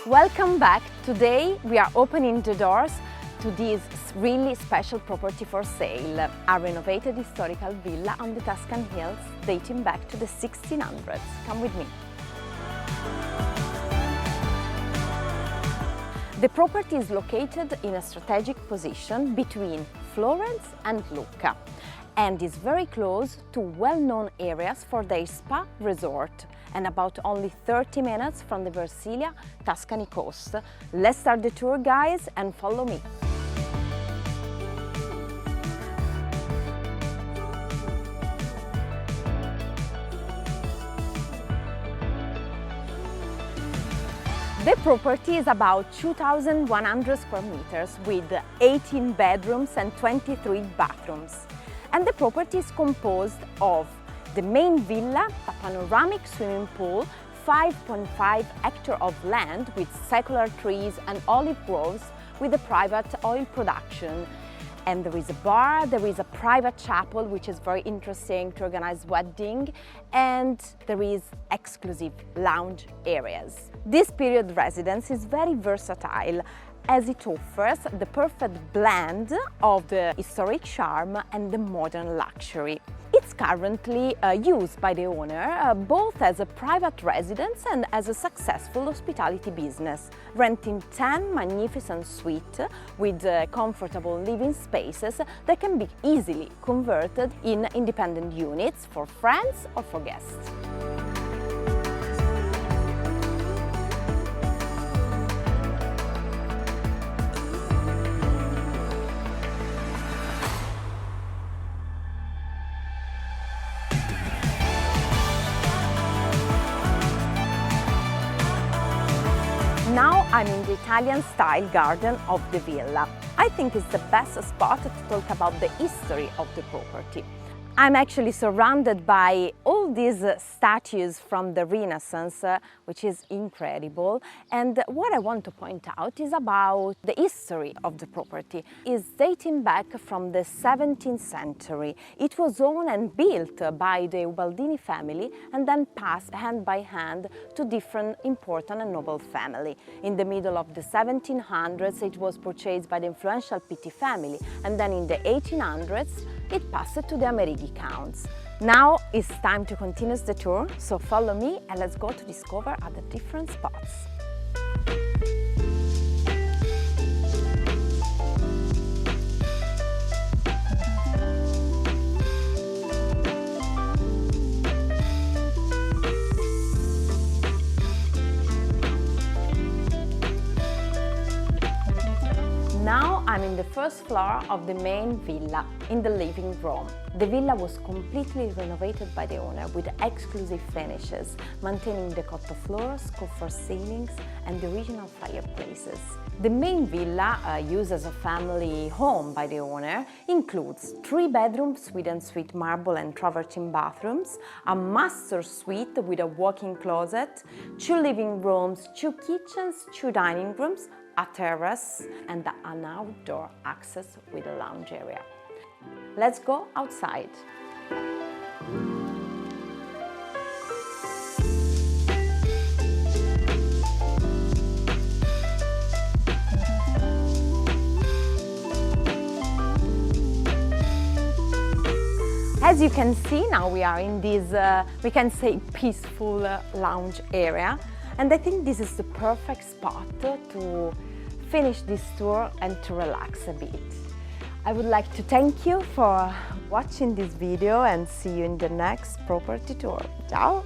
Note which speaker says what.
Speaker 1: Welcome back! Today we are opening the doors to this really special property for sale, a renovated historical villa on the Tuscan hills dating back to the 1600s. Come with me. The property is located in a strategic position between Florence and Lucca and is very close to well-known areas for their spa resort and about only 30 minutes from the Versilia, Tuscany coast. Let's start the tour, guys, and follow me. The property is about 2,100 square meters with 18 bedrooms and 23 bathrooms. And the property is composed of the main villa, a panoramic swimming pool, 5.5 hectares of land with secular trees and olive groves with a private oil production. And there is a bar, there is a private chapel, which is very interesting to organize wedding, and there is exclusive lounge areas. This period residence is very versatile as it offers the perfect blend of the historic charm and the modern luxury. It's currently used by the owner both as a private residence and as a successful hospitality business, renting 10 magnificent suites with comfortable living spaces that can be easily converted in independent units for friends or for guests. Now I'm in the Italian-style garden of the villa. I think it's the best spot to talk about the history of the property. I'm actually surrounded by all these statues from the Renaissance, which is incredible. And what I want to point out is about the history of the property. It's dating back from the 17th century. It was owned and built by the Ubaldini family and then passed hand by hand to different important and noble families. In the middle of the 1700s, it was purchased by the influential Pitti family, and then in the 1800s, it passed to the Amerighi counts. Now it's time to continue the tour, so follow me and let's go to discover other different spots. Now I'm in the first floor of the main villa, in the living room. The villa was completely renovated by the owner with exclusive finishes, maintaining the cotto floors, copper ceilings and the original fireplaces. The main villa, used as a family home by the owner, includes 3 bedrooms with ensuite marble and travertine bathrooms, a master suite with a walk-in closet, 2 living rooms, 2 kitchens, 2 dining rooms, a terrace and an outdoor access with a lounge area. Let's go outside. As you can see, now we are in this, we can say, peaceful lounge area. And I think this is the perfect spot to finish this tour and to relax a bit. I would like to thank you for watching this video and see you in the next property tour. Ciao!